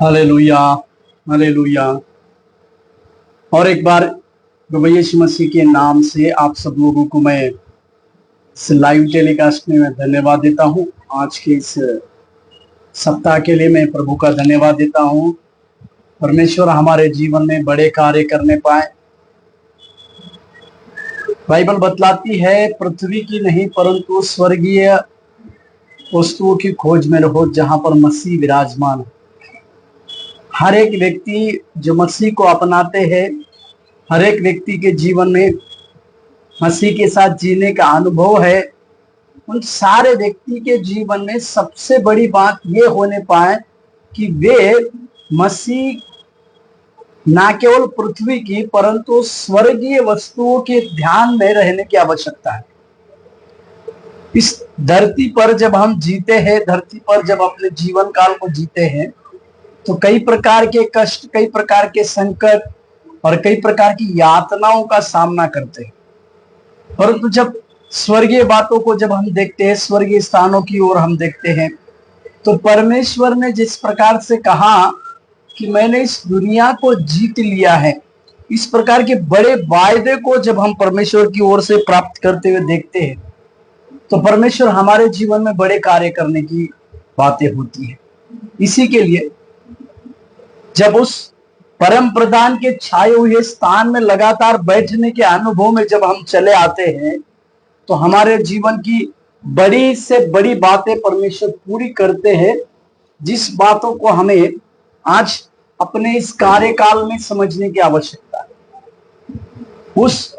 Hallelujah, hallelujah. और एक बार प्रभु यीशु मसीह के नाम से आप सब लोगों को मैं इस लाइव टेलीकास्ट में मैं धन्यवाद देता हूं। आज के इस सप्ताह के लिए मैं प्रभु का धन्यवाद देता हूं। परमेश्वर हमारे जीवन में बड़े कार्य करने पाए। बाइबल बतलाती है, पृथ्वी की नहीं परंतु स्वर्गीय वस्तुओं की खोज में रहो जहां पर मसीह विराजमान है। हर एक व्यक्ति जो मसीह को अपनाते हैं, हर एक व्यक्ति के जीवन में मसीह के साथ जीने का अनुभव है, उन सारे व्यक्ति के जीवन में सबसे बड़ी बात ये होने पाए कि वे मसीह ना केवल पृथ्वी की परंतु स्वर्गीय वस्तुओं के ध्यान में रहने की आवश्यकता है। इस धरती पर जब हम जीते हैं, धरती पर जब अपने जीवन काल को जीते हैं, तो कई प्रकार के कष्ट, कई प्रकार के संकट और कई प्रकार की यातनाओं का सामना करते हैं। परंतु जब स्वर्गीय बातों को जब हम देखते हैं, स्वर्गीय स्थानों की ओर हम देखते हैं, तो परमेश्वर ने जिस प्रकार से कहा कि मैंने इस दुनिया को जीत लिया है, इस प्रकार के बड़े वायदे को जब हम परमेश्वर की ओर से प्राप्त करते हुए देखते हैं, तो परमेश्वर हमारे जीवन में बड़े कार्य करने की बातें होती है। इसी के लिए जब उस परम प्रधान के छाए हुए स्थान में लगातार बैठने के अनुभव में जब हम चले आते हैं, तो हमारे जीवन की बड़ी से बड़ी बातें परमेश्वर पूरी करते हैं, जिस बातों को हमें आज अपने इस कार्यकाल में समझने की आवश्यकता है। उस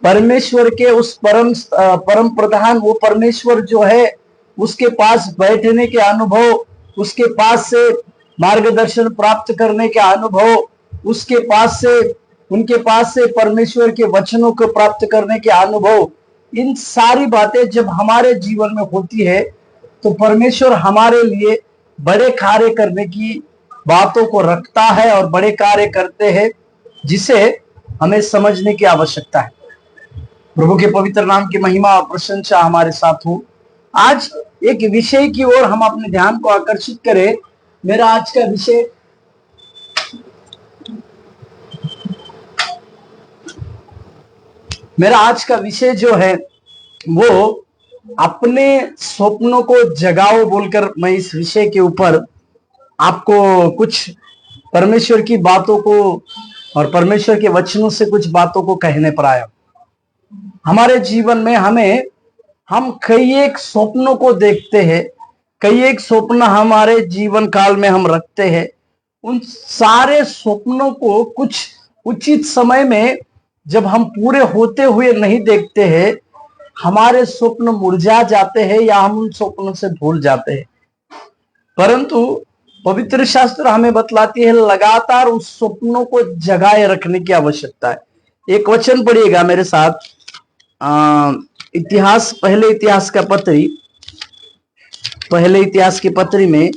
परमेश्वर के उस परम प्रधान, वो परमेश्वर जो है, उसके पास बैठने के अनुभव, उसके पास से मार्गदर्शन प्राप्त करने के अनुभव, उसके पास से, उनके पास से परमेश्वर के वचनों को प्राप्त करने के अनुभव, इन सारी बातें जब हमारे जीवन में होती है, तो परमेश्वर हमारे लिए बड़े कार्य करने की बातों को रखता है और बड़े कार्य करते हैं, जिसे हमें समझने की आवश्यकता है। प्रभु के पवित्र नाम की महिमा और प्रशंसा हमारे साथ हो। आज एक विषय की ओर हम अपने ध्यान को आकर्षित करें। मेरा आज का विषय जो है वो अपने स्वप्नों को जगाओ बोलकर मैं इस विषय के ऊपर आपको कुछ परमेश्वर की बातों को और परमेश्वर के वचनों से कुछ बातों को कहने पर आया। हमारे जीवन में हम कई एक स्वप्नों को देखते हैं, कई एक स्वप्न हमारे जीवन काल में हम रखते हैं। उन सारे स्वप्नों को कुछ उचित समय में जब हम पूरे होते हुए नहीं देखते हैं, हमारे स्वप्न मुरझा जाते हैं या हम उन स्वप्नों से भूल जाते हैं। परंतु पवित्र शास्त्र हमें बतलाती है, लगातार उस स्वप्नों को जगाए रखने की आवश्यकता है। एक वचन पढ़िएगा मेरे साथ, पहले इतिहास की पत्री में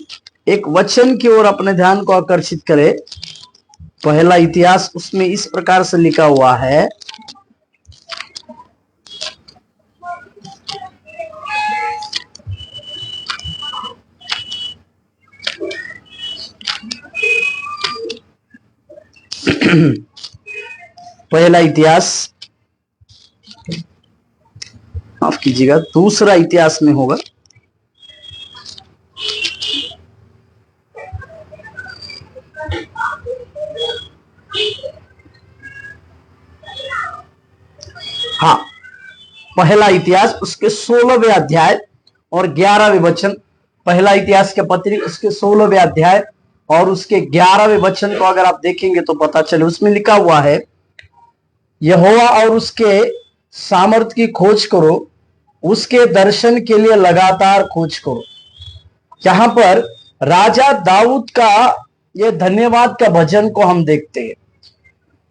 एक वचन की ओर अपने ध्यान को आकर्षित करें। पहला इतिहास, उसमें इस प्रकार से लिखा हुआ है, पहला इतिहास, माफ कीजिएगा, दूसरा इतिहास में होगा। हाँ, पहला इतिहास उसके 16वें अध्याय और 11वें वचन। पहला इतिहास के पत्री उसके 16वें अध्याय और उसके 11वें वचन को अगर आप देखेंगे तो पता चले, उसमें लिखा हुआ है, यहोवा और उसके सामर्थ की खोज करो, उसके दर्शन के लिए लगातार खोज करो। यहां पर राजा दाऊद का यह धन्यवाद का भजन को हम देखते हैं।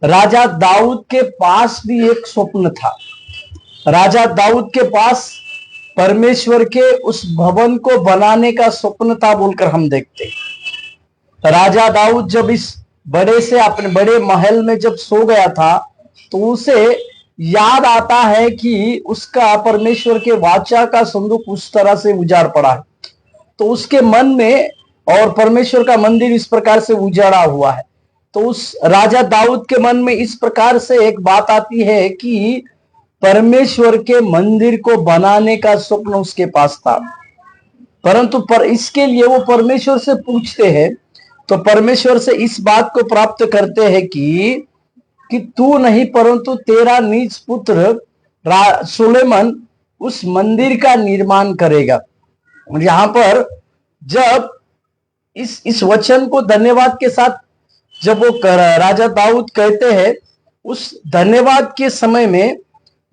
राजा दाऊद के पास भी एक स्वप्न था। राजा दाऊद के पास परमेश्वर के उस भवन को बनाने का स्वप्न था बोलकर हम देखते हैं। राजा दाऊद जब इस बड़े से अपने बड़े महल में जब सो गया था, तो उसे याद आता है कि उसका परमेश्वर के वाचा का संदूक उस तरह से उजाड़ पड़ा है। तो उसके मन में और परमेश्वर का मंदिर इस प्रकार से उजाड़ा हुआ है। तो उस राजा दाऊद के मन में इस प्रकार से एक बात आती है कि परमेश्वर के मंदिर को बनाने का स्वप्न उसके पास था, परंतु इसके लिए वो परमेश्वर से पूछते हैं, तो परमेश्वर से इस बात को प्राप्त करते हैं कि तू नहीं परंतु तेरा निज पुत्र सुलेमान उस मंदिर का निर्माण करेगा। यहां पर जब इस वचन को धन्यवाद के साथ जब वो राजा दाऊद कहते हैं, उस धन्यवाद के समय में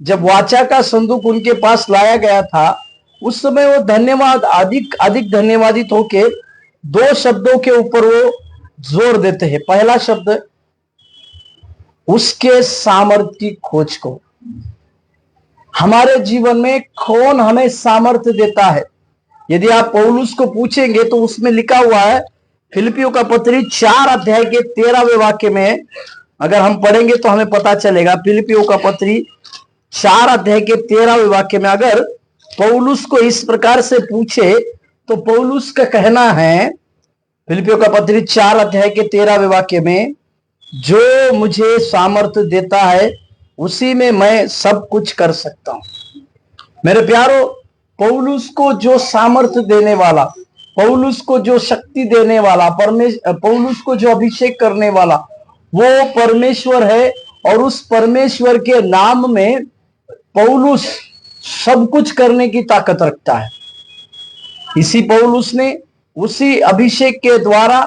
जब वाचा का संदूक उनके पास लाया गया था, उस समय वो धन्यवाद अधिक अधिक धन्यवादित होके दो शब्दों के ऊपर वो जोर देते हैं। पहला शब्द, उसके सामर्थ्य की खोज को। हमारे जीवन में कौन हमें सामर्थ्य देता है? यदि आप पौलुस को पूछेंगे तो उसमें लिखा हुआ है, फिलिपियों का पत्री 4 अध्याय के 13वें वाक्य में अगर हम पढ़ेंगे तो हमें पता चलेगा। फिलिपियों का पत्री 4 अध्याय के 13वें वाक्य में अगर पौलुस को इस प्रकार से पूछे तो पौलुस का कहना है, फिलिपियों का पत्री 4 अध्याय के 13वें वाक्य में, जो मुझे सामर्थ्य देता है उसी में मैं सब कुछ कर सकता हूं। मेरे प्यारो, पौलुस को जो सामर्थ्य देने वाला, पौलुस को जो शक्ति देने वाला, पौलुस को जो अभिषेक करने वाला वो परमेश्वर है। और उस परमेश्वर के नाम में पौलुस सब कुछ करने की ताकत रखता है। इसी पौलुस ने उसी अभिषेक के द्वारा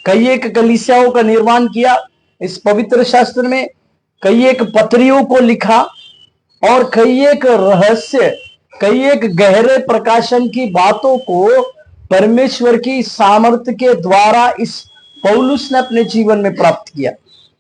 कई एक कलीसियाओं का निर्माण किया। इस पवित्र शास्त्र में कई एक पत्रियों को लिखा और कई एक रहस्य, कई एक गहरे प्रकाशन की बातों को परमेश्वर की सामर्थ्य के द्वारा इस पौलुस ने अपने जीवन में प्राप्त किया।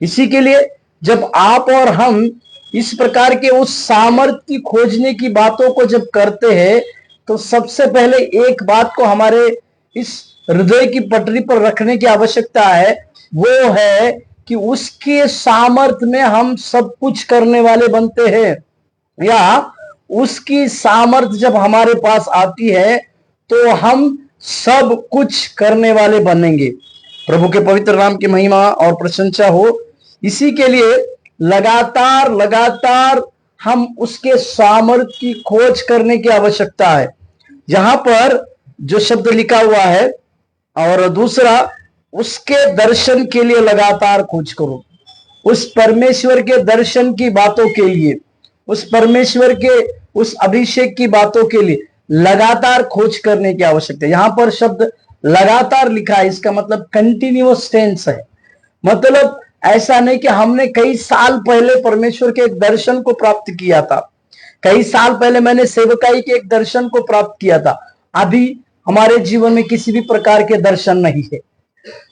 इसी के लिए जब आप और हम इस प्रकार के उस सामर्थ्य की खोजने की बातों को जब करते हैं, तो सबसे पहले एक बात को हमारे इस हृदय की पटरी पर रखने की आवश्यकता है, वो है कि उसके सामर्थ्य में हम सब कुछ करने वाले बनते हैं, या उसकी सामर्थ्य जब हमारे पास आती है तो हम सब कुछ करने वाले बनेंगे। प्रभु के पवित्र नाम की महिमा और प्रशंसा हो। इसी के लिए लगातार लगातार हम उसके सामर्थ्य की खोज करने की आवश्यकता है। यहां पर जो शब्द लिखा हुआ है, और दूसरा, उसके दर्शन के लिए लगातार खोज करो। उस परमेश्वर के दर्शन की बातों के लिए, उस परमेश्वर के उस अभिषेक की बातों के लिए लगातार खोज करने की आवश्यकता है। यहां पर शब्द लगातार लिखा है, इसका मतलब कंटिन्यूअस टेंस है। मतलब ऐसा नहीं कि हमने कई साल पहले परमेश्वर के एक दर्शन को प्राप्त किया था, कई साल पहले मैंने सेवकाई के एक दर्शन को प्राप्त किया था, अभी हमारे जीवन में किसी भी प्रकार के दर्शन नहीं है।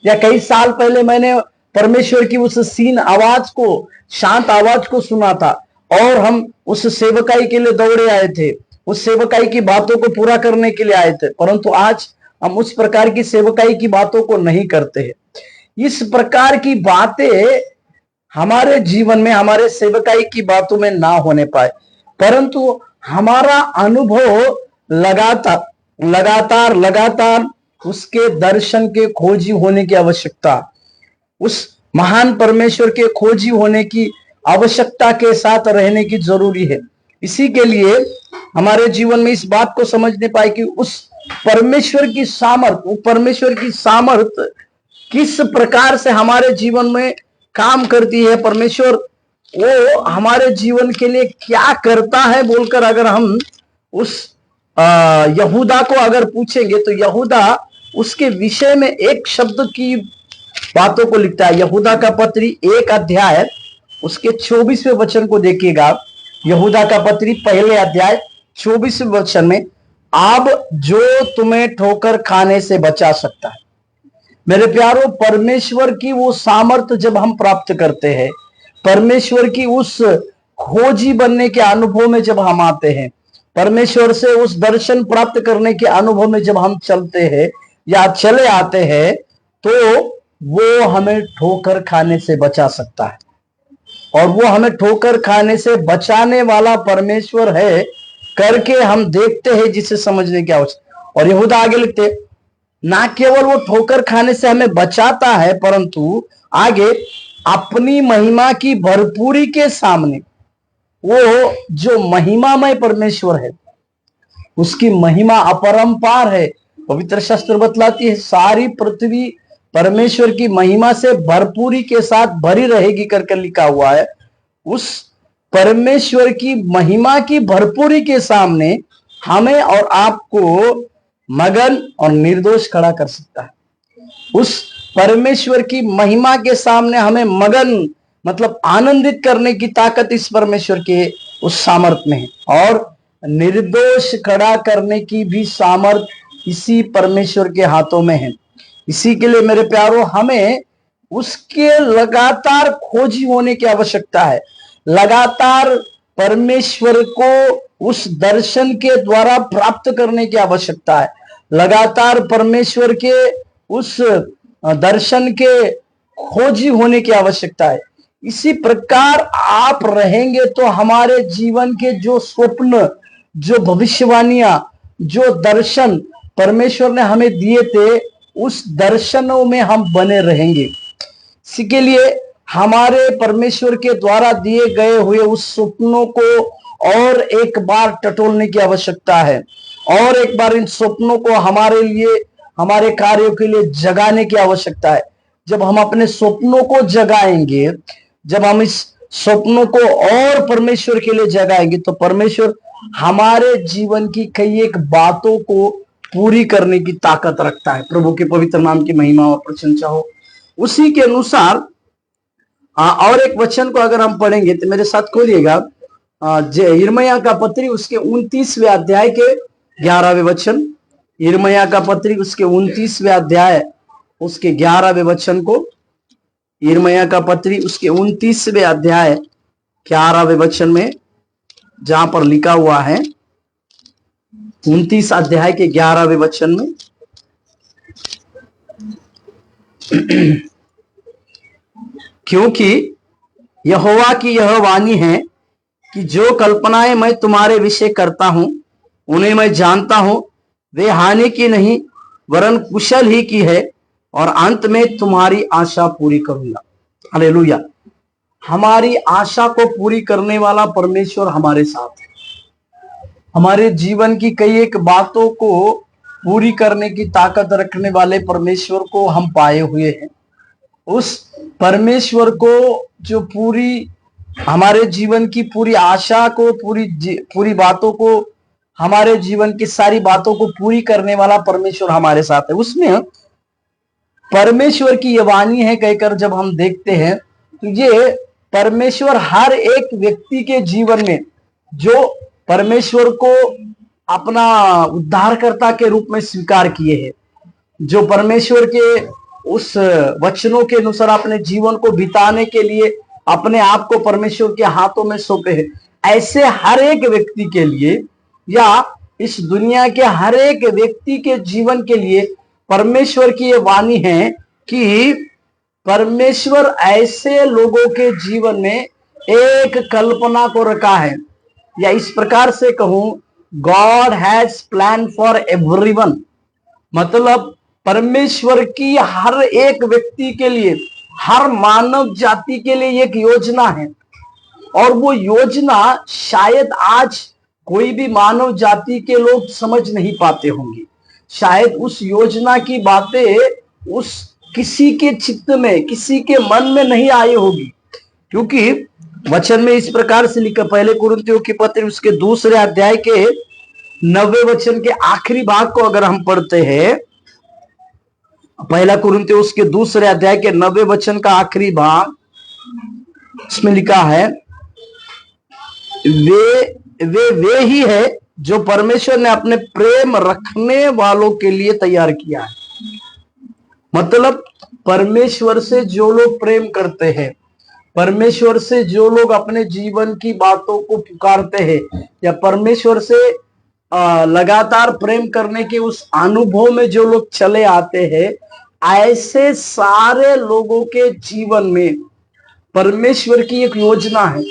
या कई साल पहले मैंने परमेश्वर की उस सीन आवाज को, शांत आवाज को सुना था और हम उस सेवकाई के लिए दौड़े आए थे, उस सेवकाई की बातों को पूरा करने के लिए आए थे, परंतु आज हम उस प्रकार की सेवकाई की बातों को नहीं करते हैं। इस प्रकार की बातें हमारे जीवन में, हमारे सेवकाई की बातों में ना होने पाए, परंतु हमारा अनुभव लगातार लगातार लगातार उसके दर्शन के खोजी होने की आवश्यकता, उस महान परमेश्वर के खोजी होने की आवश्यकता के साथ रहने की जरूरी है। इसी के लिए हमारे जीवन में इस बात को समझने पाए कि उस परमेश्वर की सामर्थ, वो परमेश्वर की सामर्थ किस प्रकार से हमारे जीवन में काम करती है, परमेश्वर वो हमारे जीवन के लिए क्या करता है बोलकर अगर हम उस यहूदा को अगर पूछेंगे तो यहूदा उसके विषय में एक शब्द की बातों को लिखता है। यहूदा का पत्री 1 अध्याय उसके 24वें वचन को देखिएगा। यहूदा का पत्री 1 अध्याय 24वें वचन में, अब जो तुम्हें ठोकर खाने से बचा सकता है। मेरे प्यारों, परमेश्वर की वो सामर्थ्य जब हम प्राप्त करते हैं, परमेश्वर की उस खोजी बनने के अनुभव में जब हम आते हैं, परमेश्वर से उस दर्शन प्राप्त करने के अनुभव में जब हम चलते हैं या चले आते हैं, तो वो हमें ठोकर खाने से बचा सकता है। और वो हमें ठोकर खाने से बचाने वाला परमेश्वर है करके हम देखते हैं, जिसे समझने की आवश्यकता। और यहूदा आगे लिखते, ना केवल वो ठोकर खाने से हमें बचाता है, परंतु आगे अपनी महिमा की भरपूरी के सामने वो जो महिमामय परमेश्वर है, उसकी महिमा अपरंपार है। पवित्र शास्त्र बतलाती है सारी पृथ्वी परमेश्वर की महिमा से भरपूरी के साथ भरी रहेगी करके लिखा हुआ है। उस परमेश्वर की महिमा की भरपूरी के सामने हमें और आपको मगन और निर्दोष खड़ा कर सकता है। उस परमेश्वर की महिमा के सामने हमें मगन मतलब आनंदित करने की ताकत इस परमेश्वर के उस सामर्थ में है, और निर्दोष खड़ा करने की भी सामर्थ इसी परमेश्वर के हाथों में है। इसी के लिए मेरे प्यारों, हमें उसके लगातार खोजी होने की आवश्यकता है। लगातार परमेश्वर को उस दर्शन के द्वारा प्राप्त करने की आवश्यकता है। लगातार परमेश्वर के उस दर्शन के खोजी होने की आवश्यकता है। इसी प्रकार आप रहेंगे तो हमारे जीवन के जो स्वप्न, जो भविष्यवाणियां, जो दर्शन परमेश्वर ने हमें दिए थे, उस दर्शनों में हम बने रहेंगे। इसी के लिए हमारे परमेश्वर के द्वारा दिए गए हुए उस स्वप्नों को और एक बार टटोलने की आवश्यकता है, और एक बार इन स्वप्नों को हमारे लिए, हमारे कार्यों के लिए जगाने की आवश्यकता है। जब हम अपने स्वप्नों को जगाएंगे, जब हम इस स्वप्नों को और परमेश्वर के लिए जगाएंगे, तो परमेश्वर हमारे जीवन की कई एक बातों को पूरी करने की ताकत रखता है। प्रभु के पवित्र नाम की महिमा और प्रशंसा हो। उसी के अनुसार और एक वचन को अगर हम पढ़ेंगे तो मेरे साथ खोलिएगा, यिर्मयाह का पत्री उसके 29वें अध्याय के 11वें वचन। यिर्मयाह का पत्री उसके 29वें अध्याय उसके 11वें वचन को, यिर्मयाह का पत्री उसके 29वें अध्याय 11वें वचन में, जहां पर लिखा हुआ है 29 अध्याय के 11वें वचन में, क्योंकि यहोवा की यह वाणी है कि जो कल्पनाएं मैं तुम्हारे विषय करता हूं उन्हें मैं जानता हूं, वे हानि की नहीं वरन कुशल ही की है, और अंत में तुम्हारी आशा पूरी करूंगा। हालेलुया। हमारी आशा को पूरी करने वाला परमेश्वर हमारे साथ है। हमारे जीवन की कई एक बातों को पूरी करने की ताकत रखने वाले परमेश्वर को हम पाए हुए हैं। उस परमेश्वर को जो पूरी हमारे जीवन की पूरी आशा को, पूरी बातों को, हमारे जीवन की सारी बातों को पूरी करने वाला परमेश्वर हमारे साथ है। उसमें परमेश्वर की ये वाणी है कहकर जब हम देखते हैं तो ये परमेश्वर हर एक व्यक्ति के जीवन में जो परमेश्वर को अपना उद्धारकर्ता के रूप में स्वीकार किए हैं, जो परमेश्वर के उस वचनों के अनुसार अपने जीवन को बिताने के लिए अपने आप को परमेश्वर के हाथों में सौंपे हैं, ऐसे हर एक व्यक्ति के लिए या इस दुनिया के हर एक व्यक्ति के जीवन के लिए परमेश्वर की ये वाणी है कि परमेश्वर ऐसे लोगों के जीवन में एक कल्पना को रखा है, या इस प्रकार से कहूं, God has plan for everyone. मतलब परमेश्वर की हर एक व्यक्ति के लिए, हर मानव जाति के लिए एक योजना है, और वो योजना शायद आज कोई भी मानव जाति के लोग समझ नहीं पाते होंगे। शायद उस योजना की बातें उस किसी के चित्त में, किसी के मन में नहीं आई होगी, क्योंकि वचन में इस प्रकार से लिखा, पहले कुरिन्थियों की पत्री उसके 2 अध्याय के 9वें वचन के आखिरी भाग को अगर हम पढ़ते हैं, पहला कुरिन्थियों उसके 2 अध्याय के 9वें वचन का आखिरी भाग, इसमें लिखा है, वे ही है जो परमेश्वर ने अपने प्रेम रखने वालों के लिए तैयार किया है। मतलब परमेश्वर से जो लोग प्रेम करते हैं, परमेश्वर से जो लोग अपने जीवन की बातों को पुकारते हैं, या परमेश्वर से लगातार प्रेम करने के उस अनुभव में जो लोग चले आते हैं, ऐसे सारे लोगों के जीवन में परमेश्वर की एक योजना है,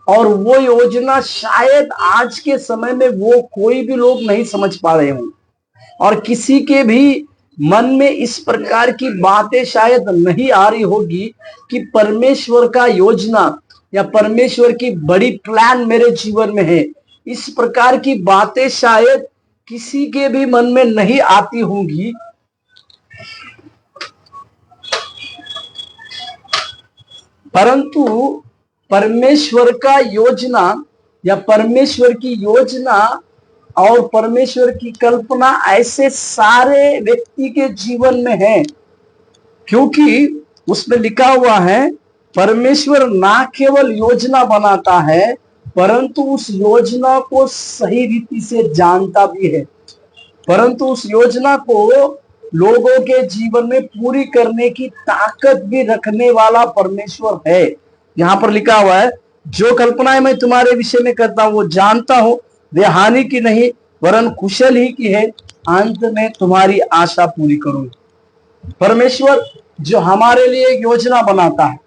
और वो योजना शायद आज के समय में वो कोई भी लोग नहीं समझ पा रहे हों, और किसी के भी मन में इस प्रकार की बातें शायद नहीं आ रही होगी कि परमेश्वर का योजना या परमेश्वर की बड़ी प्लान मेरे जीवन में है। इस प्रकार की बातें शायद किसी के भी मन में नहीं आती होंगी। परंतु परमेश्वर का योजना या परमेश्वर की योजना और परमेश्वर की कल्पना ऐसे सारे व्यक्ति के जीवन में है, क्योंकि उसमें लिखा हुआ है परमेश्वर ना केवल योजना बनाता है परंतु उस योजना को सही रीति से जानता भी है, परंतु उस योजना को लोगों के जीवन में पूरी करने की ताकत भी रखने वाला परमेश्वर है। यहां पर लिखा हुआ है जो कल्पनाएं मैं तुम्हारे विषय में करता हूं वो जानता हूं, वे हानि की नहीं वरन कुशल ही की है, अंत में तुम्हारी आशा पूरी करूंगा। परमेश्वर जो हमारे लिए एक योजना बनाता है,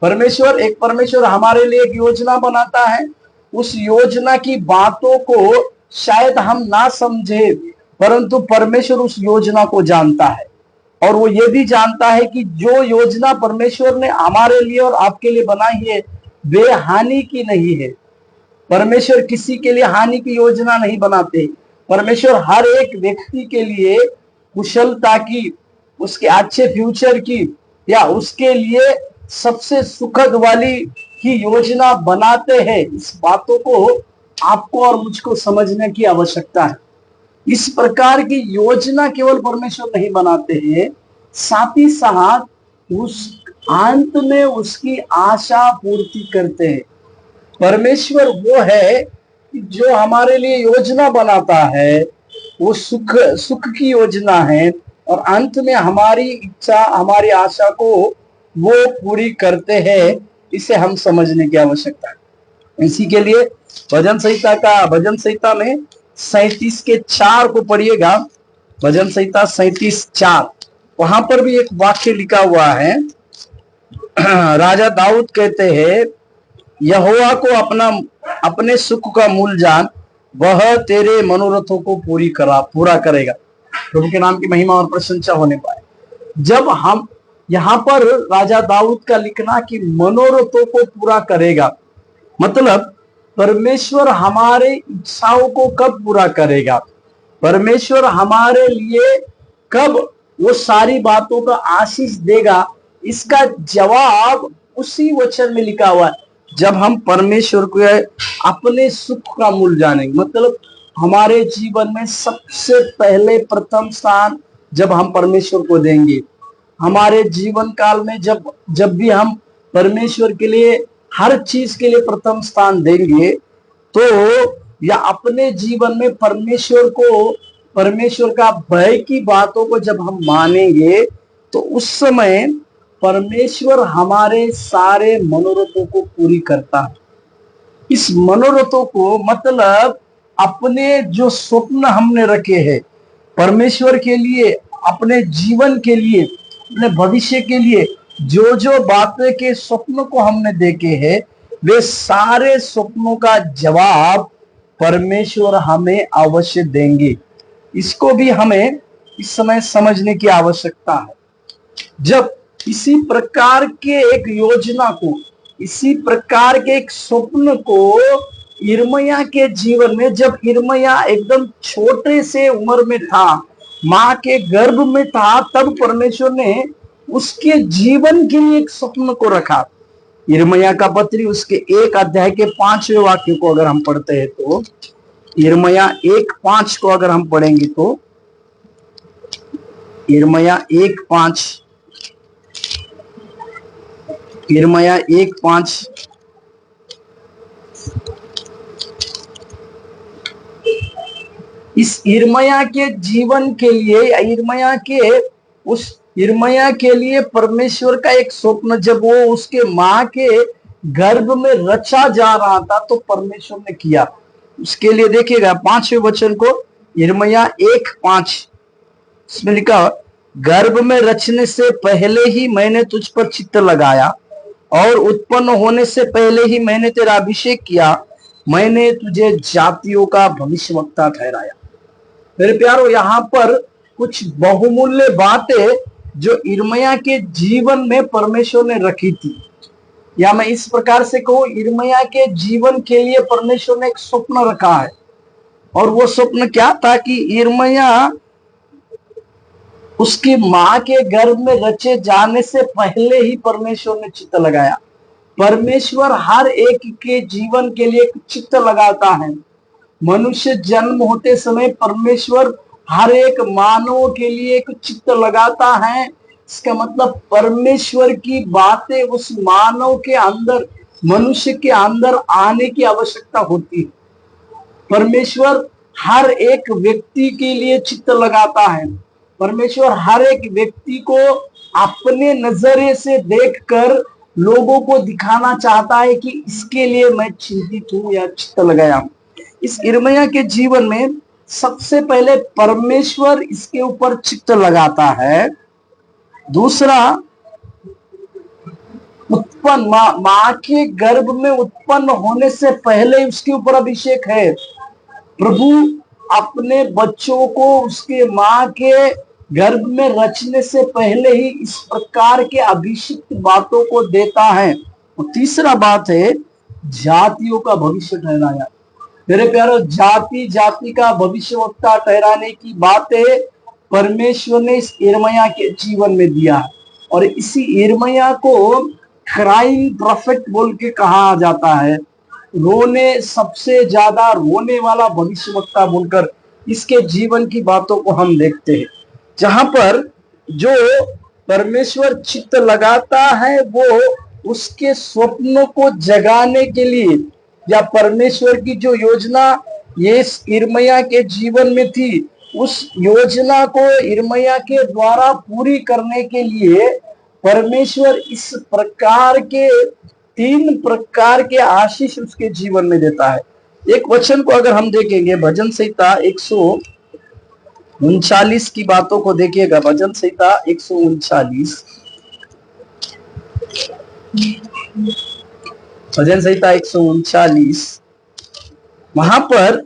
परमेश्वर हमारे लिए एक योजना बनाता है। उस योजना की बातों को शायद हम ना समझे परंतु परमेश्वर उस योजना को जानता है, और वो ये भी जानता है कि जो योजना परमेश्वर ने हमारे लिए और आपके लिए बनाई है वे हानि की नहीं है। परमेश्वर किसी के लिए हानि की योजना नहीं बनाते। परमेश्वर हर एक व्यक्ति के लिए कुशलता की, उसके अच्छे फ्यूचर की या उसके लिए सबसे सुखद वाली की योजना बनाते हैं। इस बातों को आपको और मुझको समझने की आवश्यकता है। इस प्रकार की योजना केवल परमेश्वर नहीं बनाते हैं, साथ ही साथ उस अंत में उसकी आशा पूर्ति करते हैं। परमेश्वर वो है जो हमारे लिए योजना बनाता है, वो सुख की योजना है और अंत में हमारी इच्छा हमारी आशा को वो पूरी करते हैं। इसे हम समझने की आवश्यकता है। इसी के लिए भजन संहिता में 37 के 4 को पढ़िएगा। भजन संहिता 37:4 वहां पर भी एक वाक्य लिखा हुआ है। राजा दाऊद कहते हैं यहोवा को अपने सुख का मूल जान, वह तेरे मनोरथों को पूरा करेगा। प्रभु के नाम की महिमा और प्रशंसा होने पाए। जब हम यहाँ पर राजा दाऊद का लिखना कि मनोरथों को पूरा करेगा, मतलब परमेश्वर हमारे इच्छाओं को कब पूरा करेगा, परमेश्वर हमारे लिए कब वो सारी बातों का आशीष देगा, इसका जवाब उसी वचन में लिखा हुआ है। जब हम परमेश्वर को अपने सुख का मूल जानेंगे, मतलब हमारे जीवन में सबसे पहले प्रथम स्थान जब हम परमेश्वर को देंगे, हमारे जीवन काल में जब भी हम परमेश्वर के लिए हर चीज के लिए प्रथम स्थान देंगे, तो या अपने जीवन में परमेश्वर का भय की बातों को जब हम मानेंगे, तो उस समय परमेश्वर हमारे सारे मनोरथों को पूरी करता है। इस मनोरथों को मतलब अपने जो स्वप्न हमने रखे हैं परमेश्वर के लिए, अपने जीवन के लिए, अपने भविष्य के लिए, जो बातें के स्वप्न को हमने देखे हैं, वे सारे स्वप्नों का जवाब परमेश्वर हमें अवश्य देंगे। इसको भी हमें इस समय समझने की आवश्यकता है। जब इसी प्रकार के एक योजना को, इसी प्रकार के एक स्वप्न को यिर्मयाह के जीवन में, जब यिर्मयाह एकदम छोटे से उम्र में था, मां के गर्भ में था, तब परमेश्वर ने उसके जीवन के लिए एक स्वप्न को रखा। यिर्मयाह का पत्री उसके 1 अध्याय के 5वें वाक्य को अगर हम पढ़ते हैं तो, यिर्मयाह 1:5 को अगर हम पढ़ेंगे तो, यिर्मयाह 1:5 इस यिर्मयाह के जीवन के लिए, यिर्मयाह के लिए परमेश्वर का एक स्वप्न, जब वो उसके मां के गर्भ में रचा जा रहा था तो परमेश्वर ने किया। उसके लिए देखिएगा 5वें वचन को, यिर्मयाह 1:5 इसमें लिखा, गर्भ में रचने से पहले ही मैंने तुझ पर चित्त लगाया और उत्पन्न होने से पहले ही मैंने तेरा अभिषेक किया, मैंने तुझे जातियों का भविष्यवक्ता ठहराया। मेरे प्यारो, यहाँ पर कुछ बहुमूल्य बातें जो यिर्मयाह के जीवन में परमेश्वर ने रखी थी, या मैं इस प्रकार से कहूं, यिर्मयाह के जीवन के लिए परमेश्वर ने एक स्वप्न रखा है। और वो स्वप्न क्या था कि यिर्मयाह उसकी मां के गर्भ में रचे जाने से पहले ही परमेश्वर ने चित्त लगाया। परमेश्वर हर एक के जीवन के लिए चित्त लगाता है। मनुष्य जन्म होते समय परमेश्वर हर एक मानव के लिए एक चित्त लगाता है। इसका मतलब परमेश्वर की बातें उस मानव के अंदर, मनुष्य के अंदर आने की आवश्यकता होती है। परमेश्वर हर एक व्यक्ति के लिए चित्त लगाता है। परमेश्वर हर एक व्यक्ति को अपने नजरिए से देखकर लोगों को दिखाना चाहता है कि इसके लिए मैं चिंतित हूं या चित्त लगाया हूं। इस यिर्मयाह के जीवन में सबसे पहले परमेश्वर इसके ऊपर चित्त लगाता है। दूसरा, उत्पन्न मां के गर्भ में उत्पन्न होने से पहले उसके ऊपर अभिषेक है। प्रभु अपने बच्चों को उसके मां के गर्भ में रचने से पहले ही इस प्रकार के अभिषिक्त बातों को देता है। और तीसरा बात है, जातियों का भविष्य ठहराया। मेरे प्यारो, जाति जाति का भविष्यवक्ता ठहराने की बातें परमेश्वर ने इस यिर्मयाह के जीवन में दिया है। और इसी यिर्मयाह को क्राइंग प्रोफेट बोल के कहा जाता है। रोने, सबसे ज्यादा रोने वाला भविष्यवक्ता बोलकर इसके जीवन की बातों को हम देखते हैं। जहां पर जो परमेश्वर चित्त लगाता है वो उसके स्वप्नों को जगाने के लिए, या परमेश्वर की जो योजना ये यिर्मयाह के जीवन में थी, उस योजना को यिर्मयाह के द्वारा पूरी करने के लिए परमेश्वर इस प्रकार के 3 प्रकार के आशीष उसके जीवन में देता है। एक वचन को अगर हम देखेंगे, भजन संहिता 139 की बातों को देखिएगा। भजन संहिता 139, भजन संहिता 139, वहां पर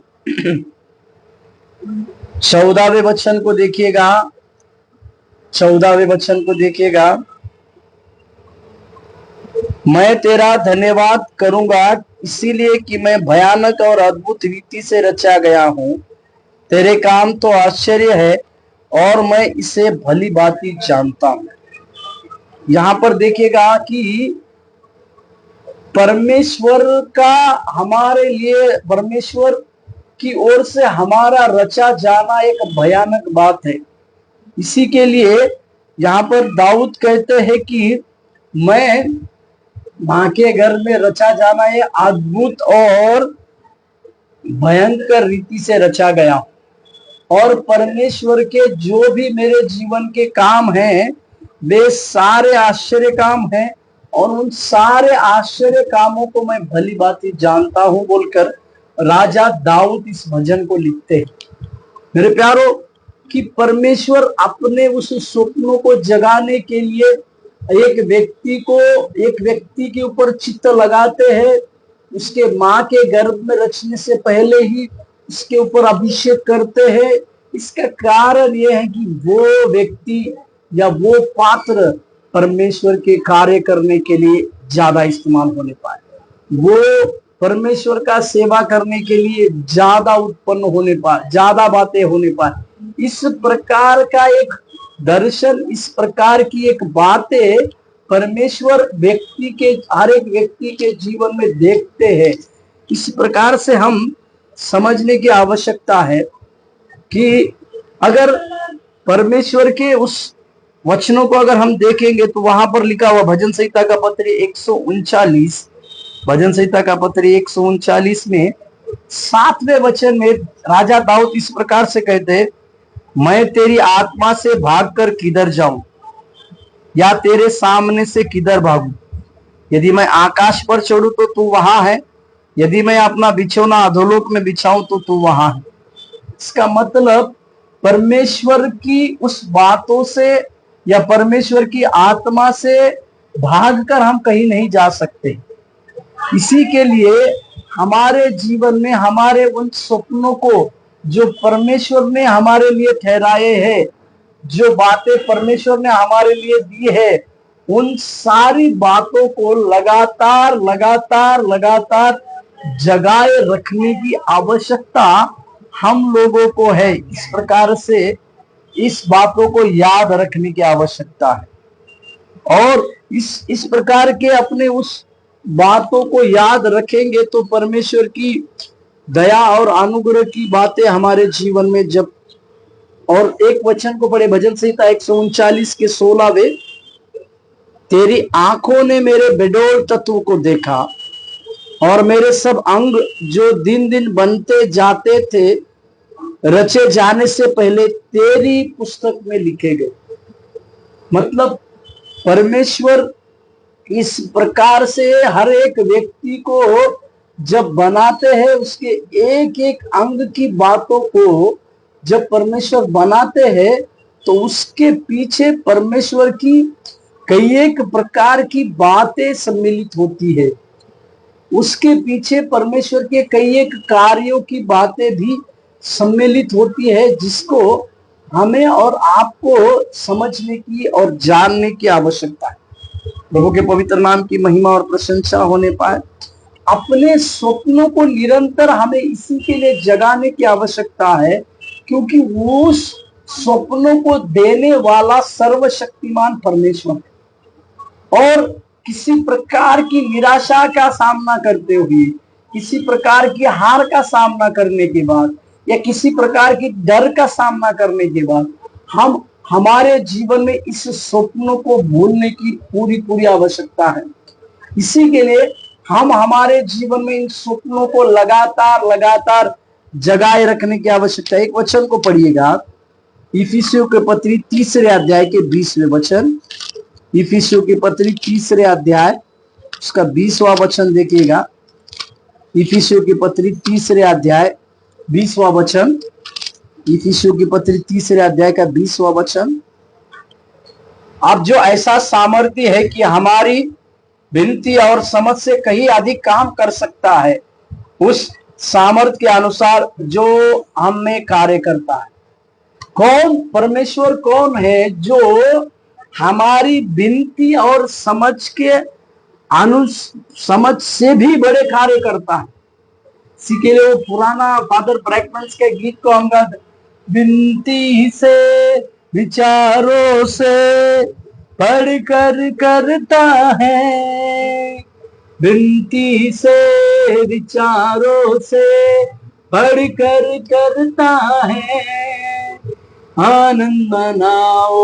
14वें वचन को देखिएगा। 14वें वचन को देखिएगा, मैं तेरा धन्यवाद करूंगा इसीलिए कि मैं भयानक और अद्भुत रीति से रचा गया हूं। तेरे काम तो आश्चर्य है और मैं इसे भली भांति जानता हूं। यहां पर देखिएगा कि परमेश्वर का हमारे लिए, परमेश्वर की ओर से हमारा रचा जाना एक भयानक बात है। इसी के लिए यहाँ पर दाऊद कहते हैं कि मैं मां के घर में रचा जाना ये अद्भुत और भयंकर रीति से रचा गया, और परमेश्वर के जो भी मेरे जीवन के काम हैं वे सारे आश्चर्य काम हैं, और उन सारे आश्चर्य कामों को मैं भली भांति जानता हूं बोलकर राजा दाऊद इस भजन को लिखते हैं। मेरे प्यारो, कि परमेश्वर अपने उस स्वप्नों को जगाने के लिए एक व्यक्ति के ऊपर चित्त लगाते हैं। उसके मां के गर्भ में रचने से पहले ही उसके ऊपर अभिषेक करते हैं। इसका कारण यह है कि वो व्यक्ति या वो पात्र परमेश्वर के कार्य करने के लिए ज्यादा इस्तेमाल होने पाए, वो परमेश्वर का सेवा करने के लिए ज्यादा उत्पन्न होने पाए, ज्यादा बातें होने पाए। इस प्रकार का एक दर्शन, इस प्रकार की एक बातें परमेश्वर व्यक्ति के, हर एक व्यक्ति के जीवन में देखते हैं। इस प्रकार से हम समझने की आवश्यकता है कि अगर परमेश्वर के उस वचनों को अगर हम देखेंगे तो वहां पर लिखा हुआ भजन संहिता का पत्र 139, भजन संहिता का पत्र 139 में 7वें वचन में राजा दाऊद इस प्रकार से कहते हैं, मैं तेरी आत्मा से भागकर किधर जाऊं या तेरे सामने से किधर भागूं। यदि मैं आकाश पर चढ़ूं तो तू वहां है, यदि मैं अपना बिछौना अधोलोक में बिछाऊं तो तू वहां है। इसका मतलब परमेश्वर की उस बातों से या परमेश्वर की आत्मा से भागकर हम कहीं नहीं जा सकते। इसी के लिए हमारे जीवन में हमारे उन स्वप्नों को जो परमेश्वर ने हमारे लिए ठहराए हैं, जो बातें परमेश्वर ने हमारे लिए दी है, उन सारी बातों को लगातार लगातार लगातार जगाए रखने की आवश्यकता हम लोगों को है। इस प्रकार से इस बातों को याद रखने की आवश्यकता है, और इस प्रकार के अपने उस बातों को याद रखेंगे तो परमेश्वर की दया और अनुग्रह की बातें हमारे जीवन में जब, और एक वचन को पढ़े, भजन संहिता 139 के 16वें, तेरी आंखों ने मेरे बेडोल तत्व को देखा और मेरे सब अंग जो दिन दिन बनते जाते थे रचे जाने से पहले तेरी पुस्तक में लिखे गए। मतलब परमेश्वर इस प्रकार से हर एक व्यक्ति को जब बनाते हैं, उसके एक एक अंग की बातों को जब परमेश्वर बनाते हैं तो उसके पीछे परमेश्वर की कई एक प्रकार की बातें सम्मिलित होती है। उसके पीछे परमेश्वर के कई एक कार्यों की बातें भी सम्मिलित होती है, जिसको हमें और आपको समझने की और जानने की आवश्यकता है। प्रभु के पवित्र नाम की महिमा और प्रशंसा होने पाए। अपने स्वप्नों को निरंतर हमें इसी के लिए जगाने की आवश्यकता है, क्योंकि उस स्वप्नों को देने वाला सर्वशक्तिमान परमेश्वर है। और किसी प्रकार की निराशा का सामना करते हुए, किसी प्रकार की हार का सामना करने के बाद, या किसी प्रकार की डर का सामना करने के बाद हम हमारे जीवन में इस स्वप्नों को भूलने की पूरी पूरी आवश्यकता है। इसी के लिए हम हमारे जीवन में इन स्वप्नों को लगातार लगातार जगाए रखने की आवश्यकता है। एक वचन को पढ़िएगा, इफिसियों के पत्री 3 अध्याय के 20वें वचन। इफिसियों की पत्री 3 अध्याय उसका 20वां वचन देखिएगा। इफिसियों की पत्री 3 अध्याय 20वां वचन। इफिसियों की पत्री 3 अध्याय का 20वां वचन। अब जो ऐसा सामर्थ्य है कि हमारी विनती और समझ से कहीं अधिक काम कर सकता है, उस सामर्थ्य के अनुसार जो हम में कार्य करता है। कौन परमेश्वर कौन है जो हमारी विनती और समझ के समझ से भी बड़े कार्य करता है। इसी के लिए वो पुराना फादर ब्रैकमैन्स के गीत को हम गाते, विनती से विचारों से बढ़कर करता है, विनती से विचारों से बढ़कर करता है, आनंद मनाओ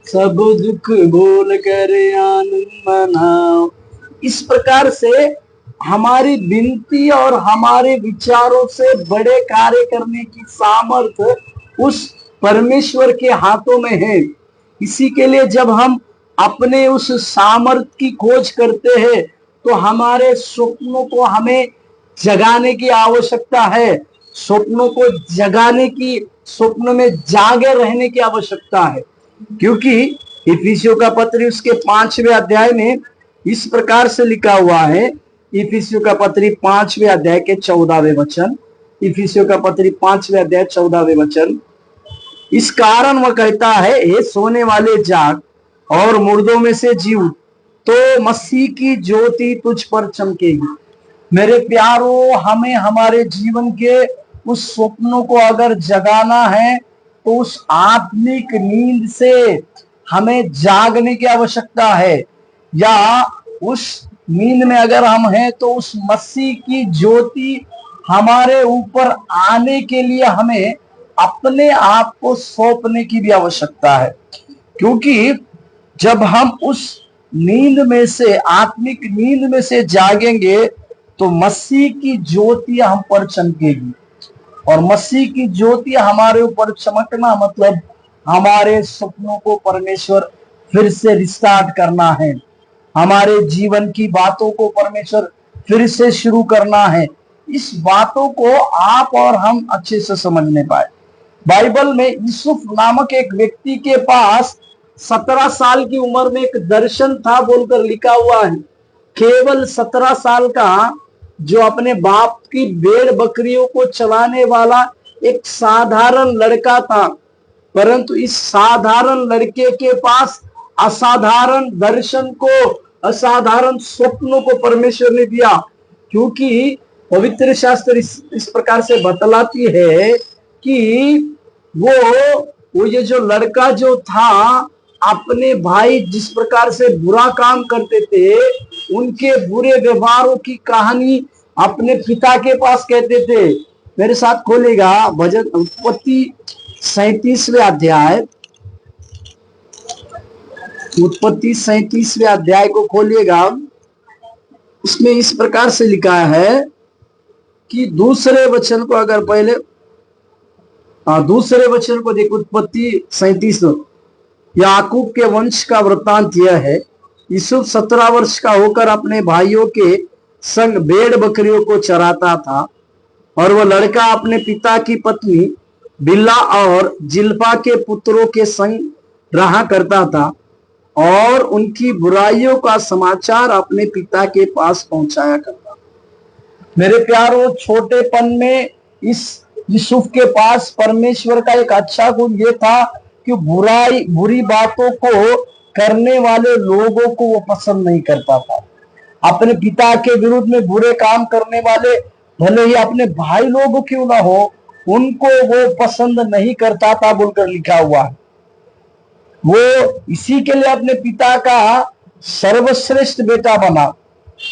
सब दुख भूल कर आनंद मनाओ। इस प्रकार से हमारी विनती और हमारे विचारों से बड़े कार्य करने की सामर्थ्य उस परमेश्वर के हाथों में है। इसी के लिए जब हम अपने उस सामर्थ्य की खोज करते हैं तो हमारे स्वप्नों को हमें जगाने की आवश्यकता है। स्वप्नों को जगाने की, स्वप्न में जागे रहने की आवश्यकता है, क्योंकि इफिसियों का पत्र उसके 5वें अध्याय में इस प्रकार से लिखा हुआ है। इफिसियों का पत्री 5वें अध्याय के 14वें वचन। इफिसियों का पत्री 5वें अध्याय 14वें वचन। इस कारण वह कहता है, हे सोने वाले जाग और मुर्दों में से जी उठ, तो मसीह की ज्योति तुझ पर चमकेगी। मेरे प्यारों, हमें हमारे जीवन के उस स्वप्नों को अगर जगाना है तो उस आत्मिक नींद से हमें जागने की आवश्यकता है, या उस नींद में अगर हम हैं तो उस मसीह की ज्योति हमारे ऊपर आने के लिए हमें अपने आप को सौंपने की भी आवश्यकता है। क्योंकि जब हम उस नींद में से, आत्मिक नींद में से जागेंगे तो मसीह की ज्योति हम पर चमकेगी, और मसीह की ज्योति हमारे ऊपर चमकना मतलब हमारे सपनों को परमेश्वर फिर से रिस्टार्ट करना है, हमारे जीवन की बातों को परमेश्वर फिर से शुरू करना है। इस बातों को आप और हम अच्छे से समझने पाए। बाइबल में यूसुफ नामक एक व्यक्ति के पास 17 साल की उम्र में एक दर्शन था बोलकर लिखा हुआ है। केवल 17 साल का, जो अपने बाप की भेड़ बकरियों को चलाने वाला एक साधारण लड़का था, परंतु इस साधारण लड़के के पास असाधारण दर्शन को, असाधारण स्वप्नों को परमेश्वर ने दिया। क्योंकि पवित्र शास्त्र इस प्रकार से बतलाती है कि वो ये जो लड़का जो था, अपने भाई जिस प्रकार से बुरा काम करते थे, उनके बुरे व्यवहारों की कहानी अपने पिता के पास कहते थे। मेरे साथ खोलेगा भजन उत्पत्ति 37वें अध्याय, उत्पत्ति 37वें अध्याय को खोलिएगा। इसमें इस प्रकार से लिखा है कि दूसरे वचन को अगर पहले दूसरे वचन को देखो, उत्पत्ति 37। याकूब के वंश का वृत्तांत यह है, यूसुफ 17 वर्ष का होकर अपने भाइयों के संग भेड़ बकरियों को चराता था, और वह लड़का अपने पिता की पत्नी बिल्ला और जिल्पा के पुत्रों के संग रहा करता था, और उनकी बुराइयों का समाचार अपने पिता के पास पहुंचाया करता। मेरे प्यारों, छोटेपन में इस यूसुफ के पास परमेश्वर का एक अच्छा गुण ये था कि बुरी बातों को करने वाले लोगों को वो पसंद नहीं करता था। अपने पिता के विरुद्ध में बुरे काम करने वाले, भले ही अपने भाई लोग क्यों ना हो, उनको वो पसंद नहीं करता था बोलकर लिखा हुआ है। वो इसी के लिए अपने पिता का सर्वश्रेष्ठ बेटा बना,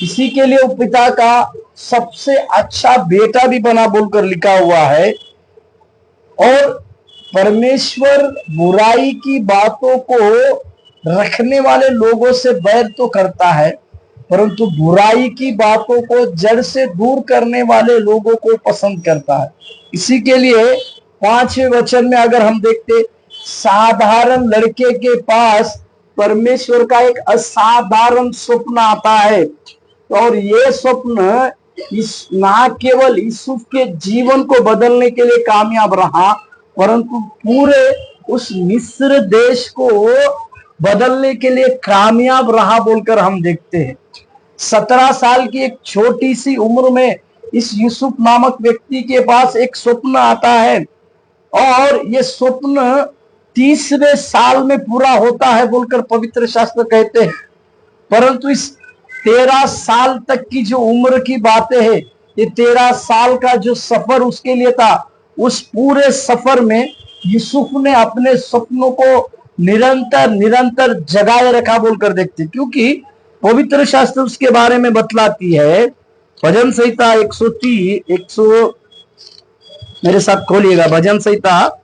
इसी के लिए वो पिता का सबसे अच्छा बेटा भी बना बोलकर लिखा हुआ है। और परमेश्वर बुराई की बातों को रखने वाले लोगों से बैर तो करता है, परंतु बुराई की बातों को जड़ से दूर करने वाले लोगों को पसंद करता है। इसी के लिए 5वें वचन में अगर हम देखते, साधारण लड़के के पास परमेश्वर का एक असाधारण स्वप्न आता है, और ये स्वप्न ना केवल यूसुफ के जीवन को बदलने के लिए कामयाब रहा, परंतु पूरे उस मिस्र देश को बदलने के लिए कामयाब रहा बोलकर हम देखते हैं। 17 साल की एक छोटी सी उम्र में इस यूसुफ नामक व्यक्ति के पास एक स्वप्न आता है, और ये स्वप्न 30वें साल में पूरा होता है बोलकर पवित्र शास्त्र कहते हैं। परंतु इस 13 साल तक की जो उम्र की बातें हैं, ये 13 साल का जो सफर उसके लिए था, उस पूरे सफर में यूसुफ ने अपने सपनों को निरंतर निरंतर जगाए रखा बोलकर देखते, क्योंकि पवित्र शास्त्र उसके बारे में बतलाती है। भजन संहिता 130 मेरे साथ खोलिएगा, भजन संहिता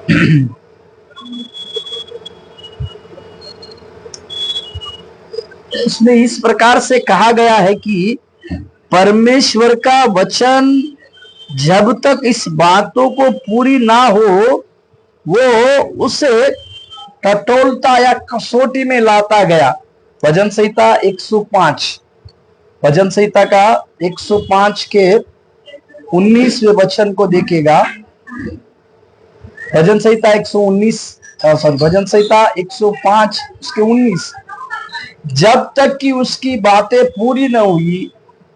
130 इसमें इस प्रकार से कहा गया है कि परमेश्वर का वचन जब तक इस बातों को पूरी ना हो, वो उसे टटोलता या कसौटी में लाता गया। भजन संहिता 105, भजन संहिता का 105 के 19वें वचन को देखेगा। भजन संहिता 105 उसके 19, जब तक कि उसकी बातें पूरी न हुई,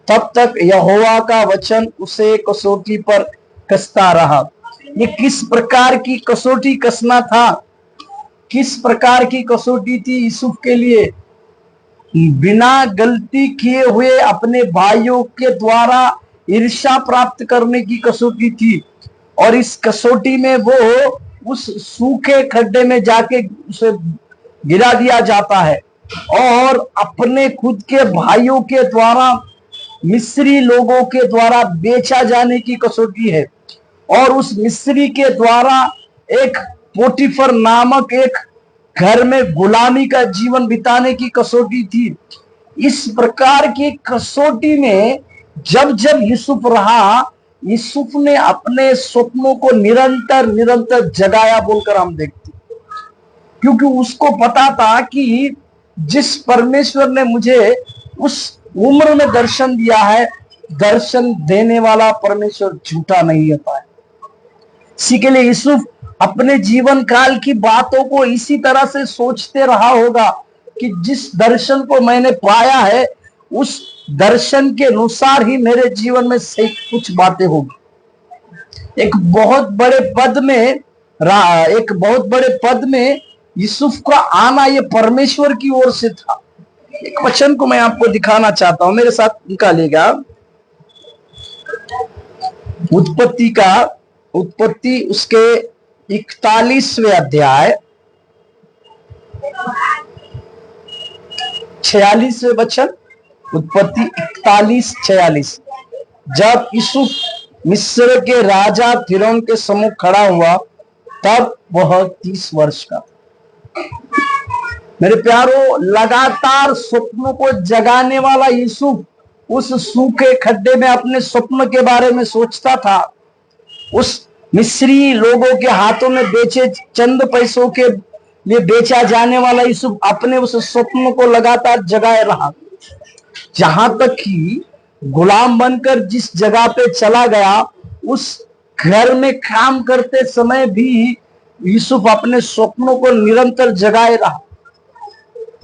तब तक यहोवा का वचन उसे कसौटी पर कसता रहा। ये किस प्रकार की कसौटी कसना था, किस प्रकार की कसौटी थी यूसुफ के लिए? बिना गलती किए हुए अपने भाइयों के द्वारा ईर्ष्या प्राप्त करने की कसौटी थी, और इस कसौटी में वो उस सूखे खड्डे में जाके उसे गिरा दिया जाता है, और अपने खुद के भाइयों के द्वारा, मिस्री लोगों के द्वारा बेचा जाने की कसौटी है, और उस मिस्री के द्वारा एक पोटीफर नामक एक घर में गुलामी का जीवन बिताने की कसौटी थी। इस प्रकार की कसौटी में जब जब यूसुफ रहा, यूसुफ ने अपने स्वप्नों को निरंतर निरंतर जगाया बोलकर हम देखते, क्योंकि उसको पता था कि जिस परमेश्वर ने मुझे उस उम्र में दर्शन दिया है, दर्शन देने वाला परमेश्वर झूठा नहीं होता है। इसी के लिए यूसुफ अपने जीवन काल की बातों को इसी तरह से सोचते रहा होगा कि जिस दर्शन को मैंने पाया है उस दर्शन के अनुसार ही मेरे जीवन में सही कुछ बातें होगी। एक बहुत बड़े पद में यूसुफ का आना ये परमेश्वर की ओर से था। एक वचन को मैं आपको दिखाना चाहता हूं, मेरे साथ निकालिएगा। उत्पत्ति उसके 41वें अध्याय 46वें वचन, उत्पत्ति 41-46। जब यूसुफ मिस्र के राजा फिरौन के सम्मुख खड़ा हुआ तब वह 30 वर्ष का था। मेरे प्यारो, लगातार स्वप्नों को जगाने वाला यूसुफ उस सूखे खड्डे में अपने स्वप्न के बारे में सोचता था। उस मिस्री लोगों के हाथों में बेचे चंद पैसों के लिए बेचा जाने वाला यूसुफ अपने उस स्वप्न को लगातार जगाए रहा, जहां तक कि गुलाम बनकर जिस जगह पे चला गया उस घर में काम करते समय भी यूसुफ अपने स्वप्नों को निरंतर जगाए रहा।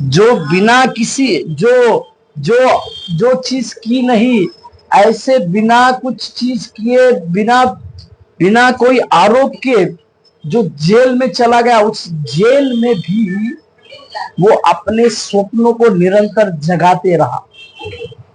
जो बिना किसी जो चीज की नहीं, ऐसे बिना कुछ चीज किए, बिना कोई आरोप के जो जेल में चला गया, उस जेल में भी वो अपने स्वप्नों को निरंतर जगाते रहा।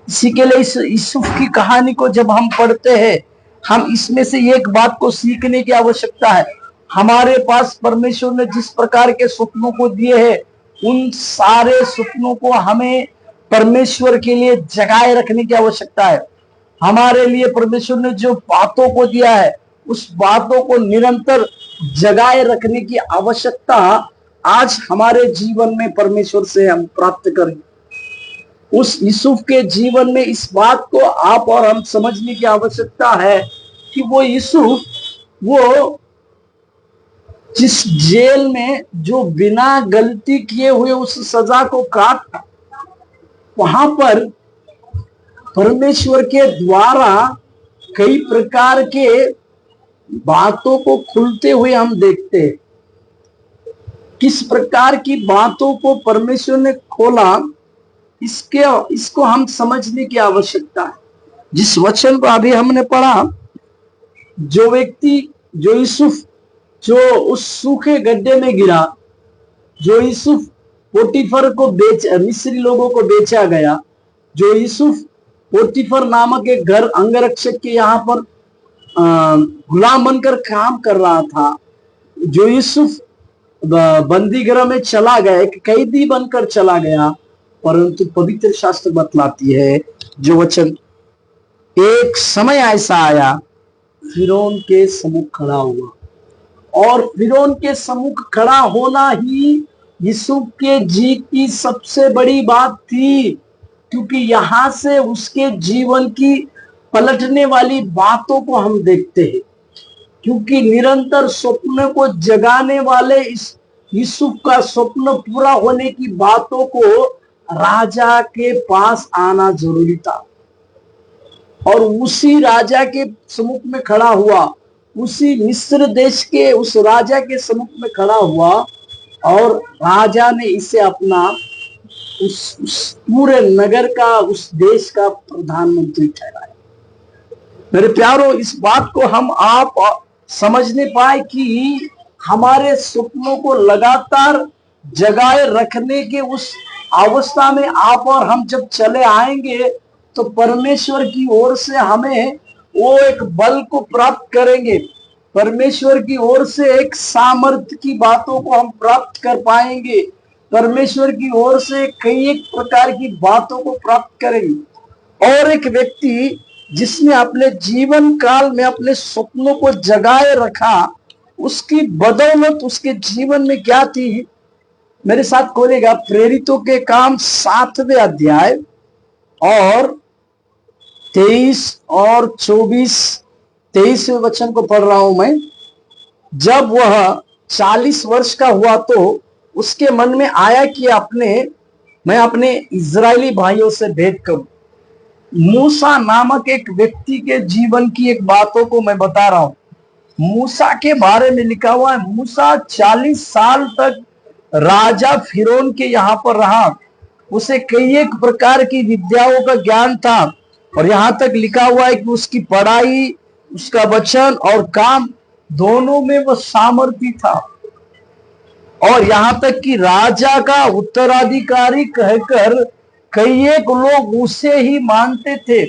इसी के लिए इस यूसुफ की कहानी को जब हम पढ़ते हैं, हम इसमें से एक बात को सीखने की आवश्यकता है। हमारे पास परमेश्वर ने जिस प्रकार के स्वप्नों को दिए हैं, उन सारे स्वप्नों को हमें परमेश्वर के लिए जगाए रखने की आवश्यकता है। हमारे लिए परमेश्वर ने जो बातों को दिया है, उस बातों को निरंतर जगाए रखने की आवश्यकता आज हमारे जीवन में परमेश्वर से हम प्राप्त करें। उस यूसुफ के जीवन में इस बात को आप और हम समझने की आवश्यकता है कि वो यूसुफ, वो जिस जेल में जो बिना गलती किए हुए उस सजा को काटा, वहां पर परमेश्वर के द्वारा कई प्रकार के बातों को खुलते हुए हम देखते हैं। किस प्रकार की बातों को परमेश्वर ने खोला, इसको हम समझने की आवश्यकता है। जिस वचन को अभी हमने पढ़ा, जो व्यक्ति, जो यूसुफ जो उस सूखे गड्ढे में गिरा, जो यूसुफ पोटीफर को मिस्री लोगों को बेचा गया, जो यूसुफ पोटीफर नामक एक घर अंगरक्षक के यहाँ पर गुलाम बनकर काम कर रहा था, जो यूसुफ बंदीगृह में चला गया, एक कैदी बनकर चला गया, परंतु पवित्र शास्त्र बतलाती है जो वचन, एक समय ऐसा आया फिरौन के सम्मुख खड़ा हुआ। और फिरौन के सम्मुख खड़ा होना ही यूसुफ के जी की सबसे बड़ी बात थी, क्योंकि यहां से उसके जीवन की पलटने वाली बातों को हम देखते हैं। क्योंकि निरंतर स्वप्न को जगाने वाले इस यूसुफ का स्वप्न पूरा होने की बातों को राजा के पास आना जरूरी था, और उसी राजा के सम्मुख में खड़ा हुआ, उसी मिस्र देश के उस राजा के सम्मुख में खड़ा हुआ, और राजा ने इसे अपना उस पूरे नगर का, उस देश का प्रधानमंत्री ठहराया। मेरे प्यारो, इस बात को हम आप समझने पाए कि हमारे सपनों को लगातार जगाए रखने के उस अवस्था में आप और हम जब चले आएंगे, तो परमेश्वर की ओर से हमें वो एक बल को प्राप्त करेंगे। परमेश्वर की ओर से एक सामर्थ्य की बातों को हम प्राप्त कर पाएंगे। परमेश्वर की ओर से कई एक प्रकार की बातों को प्राप्त करेंगे। और एक व्यक्ति जिसने अपने जीवन काल में अपने सपनों को जगाए रखा, उसकी बदौलत उसके जीवन में क्या थी, मेरे साथ खोलेगा प्रेरितों के काम 7वें अध्याय और 23 और 23वें वचन को पढ़ रहा हूं मैं। जब वह 40 वर्ष का हुआ तो उसके मन में आया कि मैं अपने इजरायली भाइयों से भेंट करूं। मूसा नामक एक व्यक्ति के जीवन की एक बातों को मैं बता रहा हूं। मूसा के बारे में लिखा हुआ है, मूसा 40 साल तक राजा फिरौन के यहाँ पर रहा। उसे कई एक प्रकार की विद्याओं का ज्ञान था, और यहां तक लिखा हुआ है कि उसकी पढ़ाई, उसका वचन और काम दोनों में वह सामर्थ्य था। और यहां तक कि राजा का उत्तराधिकारी कहकर कई एक लोग उसे ही मानते थे।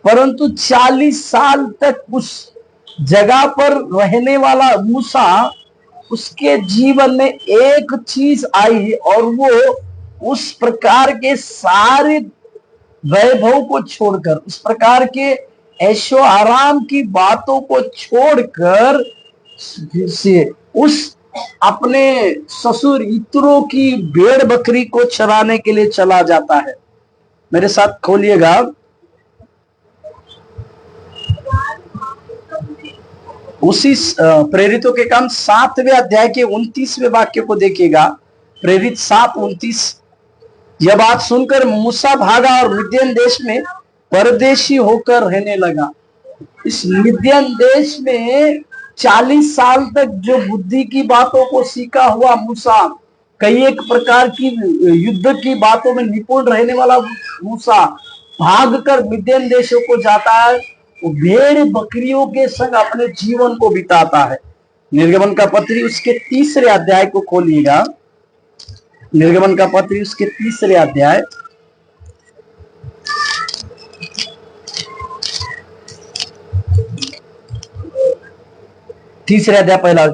परंतु 40 साल तक उस जगह पर रहने वाला मूसा, उसके जीवन में एक चीज आई, और वो उस प्रकार के सारे वैभव को छोड़कर, उस प्रकार के ऐशो आराम की बातों को छोड़कर फिर से उस अपने ससुर इत्रो की भेड़ बकरी को चराने के लिए चला जाता है। मेरे साथ खोलिएगा उसी प्रेरितों के काम 7वें अध्याय के 29वें वाक्य को देखिएगा। प्रेरित 7:29। यह बात सुनकर मूसा भागा और मिद्यान देश में परदेशी होकर रहने लगा। इस मिद्यान देश में 40 साल तक जो बुद्धि की बातों को सीखा हुआ मूसा, कई एक प्रकार की युद्ध की बातों में निपुण रहने वाला मूसा भागकर मिद्यान देशों को जाता है। वो भेड़ बकरियों के संग अपने जीवन को बिताता है। निर्गमन का पत्री उसके 3रे अध्याय को खोलिएगा। निर्गमन का पत्री उसके 3रे अध्याय, पहला।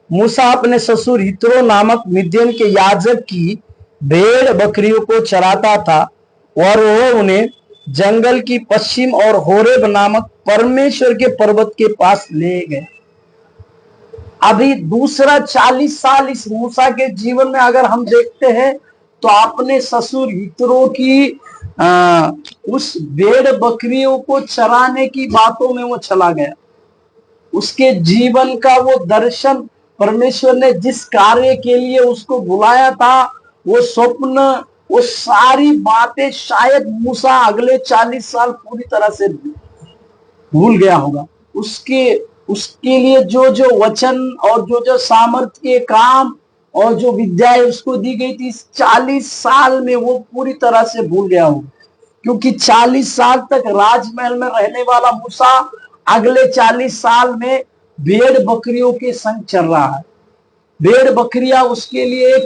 मूसा अपने ससुर हित्रो नामक मिद्यान के याजक की भेड़ बकरियों को चराता था, और वो उन्हें जंगल की पश्चिम और होरेब नामक परमेश्वर के पर्वत के पास ले गए। अभी दूसरा 40 साल इस मूसा के जीवन में अगर हम देखते हैं, तो अपने ससुर हित्रो की उस भेड़ बकरियों को चराने की बातों में वो चला गया। उसके जीवन का वो दर्शन, परमेश्वर ने जिस कार्य के लिए उसको बुलाया था, वो स्वप्न, वो सारी बातें शायद मूसा अगले 40 साल पूरी तरह से भूल गया होगा। उसके लिए जो जो वचन और जो जो सामर्थ्य के काम और जो विद्याएं उसको दी गई थी, 40 साल में वो पूरी तरह से भूल गया होगा। क्योंकि 40 साल तक राजमहल में रहने वाला मूसा अगले 40 साल में भेड़ बकरियों के संग चल रहा है। भेड़ बकरियां उसके लिए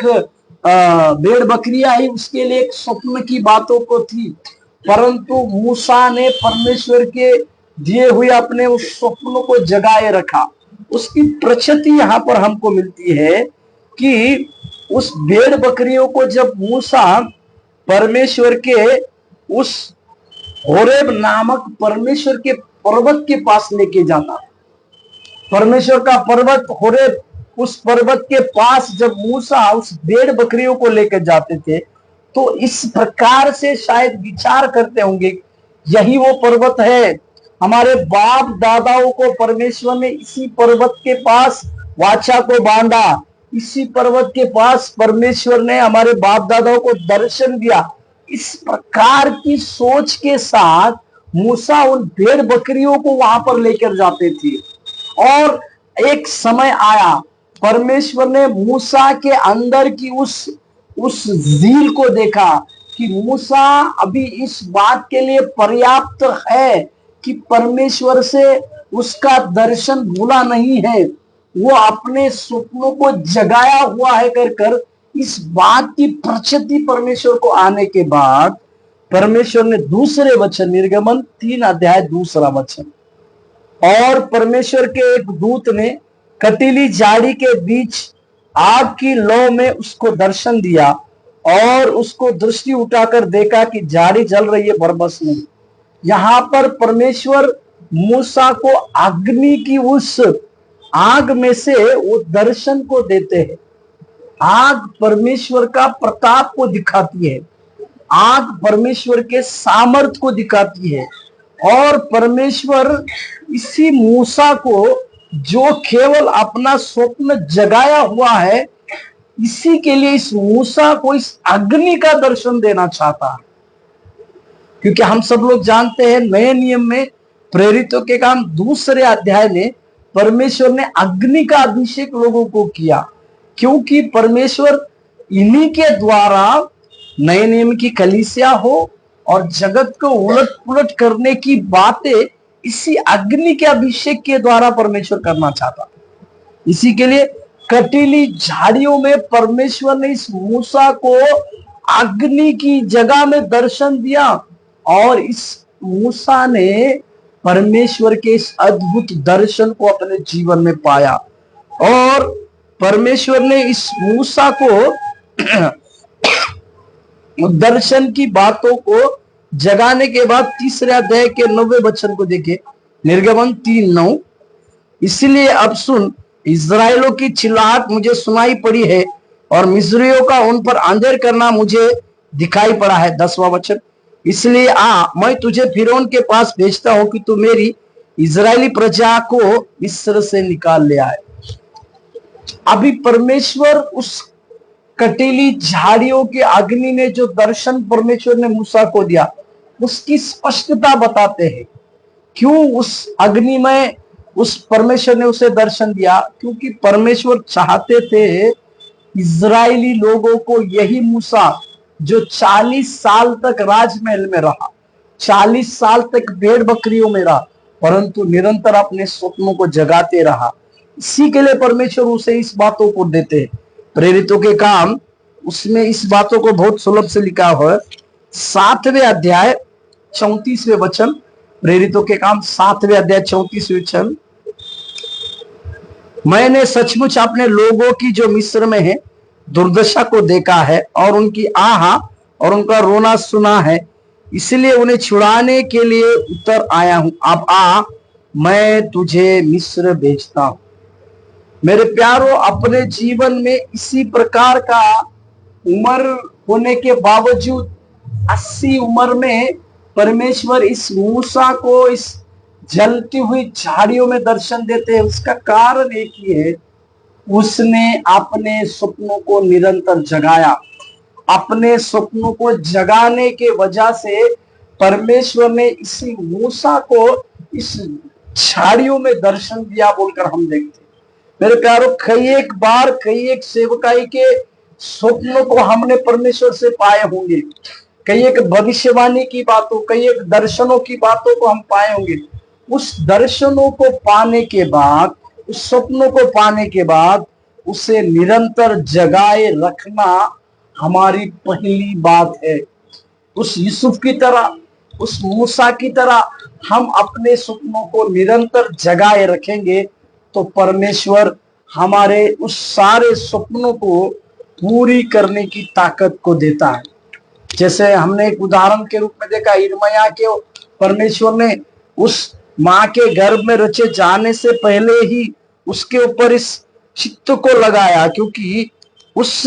भेड़ बकरियां ही उसके लिए एक स्वप्न की बातों को थी। परंतु मूसा ने परमेश्वर के दिए हुए अपने उस स्वप्न को जगाए रखा। उसकी प्रचिति यहाँ पर हमको मिलती है कि उस भेड़ बकरियों को जब मूसा परमेश्वर के उस होरेब नामक परमेश्वर के पर्वत के पास लेके जाता, परमेश्वर का पर्वत होरेब, उस पर्वत के पास जब मूसा उस भेड़ बकरियों को लेकर जाते थे, तो इस प्रकार से शायद विचार करते होंगे, यही वो पर्वत है। हमारे बाप दादाओं को परमेश्वर ने इसी पर्वत के पास वाचा को बांधा, इसी पर्वत के पास परमेश्वर ने हमारे बाप दादाओं को दर्शन दिया। इस प्रकार की सोच के साथ मूसा उन भेड़ बकरियों को वहां पर लेकर जाते थे। और एक समय आया, परमेश्वर ने मूसा के अंदर की उस जील को देखा कि मूसा अभी इस बात के लिए पर्याप्त है कि परमेश्वर से उसका दर्शन भूला नहीं है, वो अपने सपनों को जगाया हुआ है कर इस बात की प्रचिति परमेश्वर को आने के बाद परमेश्वर ने दूसरे वचन, निर्गमन 3 अध्याय 2 वचन, और परमेश्वर के एक दूत ने कटीली झाड़ी के बीच आग की लौ में उसको दर्शन दिया, और उसको दृष्टि उठाकर देखा कि झाड़ी जल रही है, बरबस नहीं। यहां पर परमेश्वर मूसा को अग्नि की उस आग में से वो दर्शन को देते हैं। आग परमेश्वर का प्रताप को दिखाती है, आग परमेश्वर के सामर्थ को दिखाती है। और परमेश्वर इसी मूसा को, जो केवल अपना स्वप्न जगाया हुआ है, इसी के लिए इस मूसा को इस अग्नि का दर्शन देना चाहता है। क्योंकि हम सब लोग जानते हैं, नए नियम में प्रेरितों के काम 2 अध्याय में परमेश्वर ने अग्नि का अभिषेक लोगों को किया, क्योंकि परमेश्वर इन्हीं के द्वारा नए नियम की कलीसिया हो और जगत को उलट पुलट करने की बातें इसी अग्नि के अभिषेक के द्वारा परमेश्वर करना चाहता। इसी के लिए कटीली झाड़ियों में परमेश्वर ने इस मूसा को अग्नि की जगह में दर्शन दिया, और इस मूसा ने परमेश्वर के इस अद्भुत दर्शन को अपने जीवन में पाया। और परमेश्वर ने इस मूसा को दर्शन की बातों को जगाने के बाद तीसरे अध्याय के 9वें वचन को देखे, निर्गमन 3:9। इसलिए अब सुन, इस्राएलों की चिल्लाहट मुझे सुनाई पड़ी है और मिस्रियों का उन पर अंधेर करना मुझे दिखाई पड़ा है। 10वां वचन, इसलिए मैं तुझे फिरौन के पास भेजता हूं कि तू मेरी इजरायली प्रजा को मिस्र से निकाल ले आए। अभी परमेश्वर उस कटीली झाड़ियों के अग्नि ने जो दर्शन परमेश्वर ने मूसा को दिया, उसकी स्पष्टता बताते हैं। क्यों उस अग्नि में उस परमेश्वर ने उसे दर्शन दिया? क्योंकि परमेश्वर चाहते थे इजरायली लोगों को यही मूसा जो 40 साल तक राजमहल में रहा, 40 साल तक भेड़ बकरियों में रहा, परंतु निरंतर अपने स्वप्नों को जगाते रहा, इसी के लिए परमेश्वर उसे इस बातों को देते हैं। प्रेरितों के काम उसमें इस बातों को बहुत सुलभ से लिखा हुआ है। 7वें अध्याय 34वें वचन, प्रेरितों के काम 7वें अध्याय 34वें वचन, मैंने सचमुच अपने लोगों की जो मिस्र में है दुर्दशा को देखा है और उनकी आहा और उनका रोना सुना है, इसलिए उन्हें छुड़ाने के लिए उतर आया हूं। अब मैं तुझे मिस्र भेजता हूं। मेरे प्यारों, अपने जीवन में इसी प्रकार का उम्र होने के बावजूद 80 उम्र में परमेश्वर इस मूसा को इस जलती हुई झाड़ियों में दर्शन देते हैं। उसका कारण एक ही है, उसने अपने स्वप्नों को निरंतर जगाया। अपने स्वप्नों को जगाने के वजह से परमेश्वर ने इसी मूसा को इस झाड़ियों में दर्शन दिया बोलकर हम देखते हैं। मेरे प्यारों, कई एक बार कई एक सेवकाई के स्वप्नों को हमने परमेश्वर से पाए होंगे, कई एक भविष्यवाणी की बातों, कई एक दर्शनों की बातों को हम पाए होंगे। उस दर्शनों को पाने के बाद, उस स्वप्नों को पाने के बाद उसे निरंतर जगाए रखना हमारी पहली बात है। उस यूसुफ की तरह, उस मूसा की तरह हम अपने स्वप्नों को निरंतर जगाए रखेंगे तो परमेश्वर हमारे उस सारे स्वप्नों को पूरी करने की ताकत को देता है। जैसे हमने एक उदाहरण के रूप में देखा, यिर्मयाह के परमेश्वर ने उस माँ के गर्भ में रचे जाने से पहले ही उसके ऊपर इस चित्त को लगाया, क्योंकि उस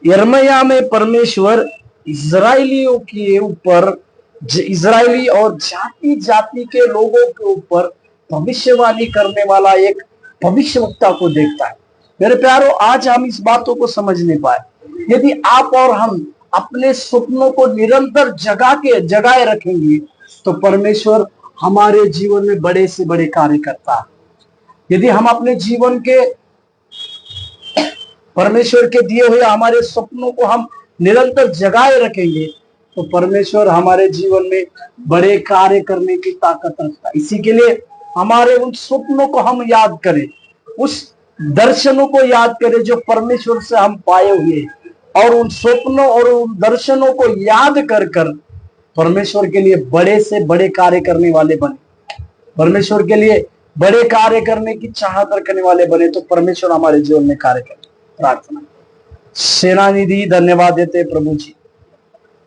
यिर्मयाह में परमेश्वर इजरायलियों के ऊपर, इजरायली और जाति जाति के लोगों के ऊपर भविष्यवाणी करने वाला एक भविष्यवक्ता को देखता है। मेरे प्यारों, आज हम इस बातों को समझ नहीं पाए। यदि आप और हम अपने स्वप्नों को निरंतर जगाए रखेंगे तो परमेश्वर हमारे जीवन में बड़े से बड़े कार्य करता है। यदि हम अपने जीवन के परमेश्वर के दिए हुए हमारे स्वप्नों को हम निरंतर जगाए रखेंगे तो परमेश्वर हमारे जीवन में बड़े कार्य करने की ताकत रखता है। इसी के लिए हमारे उन स्वप्नों को हम याद करें, उस दर्शनों को याद करें जो परमेश्वर से हम पाए हुए, और उन स्वप्नों और उन दर्शनों को याद कर कर परमेश्वर के लिए बड़े से बड़े कार्य करने वाले बने, परमेश्वर के लिए बड़े कार्य करने की चाहत रखने वाले बने, तो परमेश्वर हमारे जीवन में कार्य करे। प्रार्थना। सेनानिधि धन्यवाद देते प्रभु जी।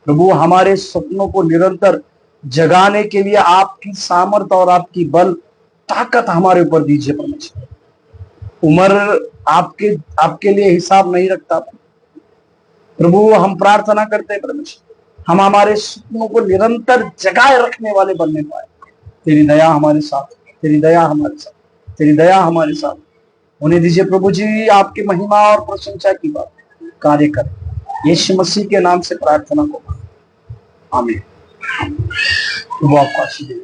प्रभु, हमारे सपनों को निरंतर जगाने के लिए आपकी सामर्थ और आपकी बल ताकत हमारे ऊपर दीजिए परमेश्वर। उम्र आपके लिए हिसाब नहीं रखता प्रभु, हम प्रार्थना करते हैं परमेश्वर, हम हमारे सपनों को निरंतर जगाए रखने वाले बनने पाए। तेरी दया हमारे साथ, तेरी दया हमारे साथ, तेरी दया हमारे साथ उन्हें दीजिए प्रभु जी। आपकी महिमा और प्रशंसा की बात कार्य करें, यीशु मसीह के नाम से प्रार्थना को आमीन। प्रभु आपको आशीष दे।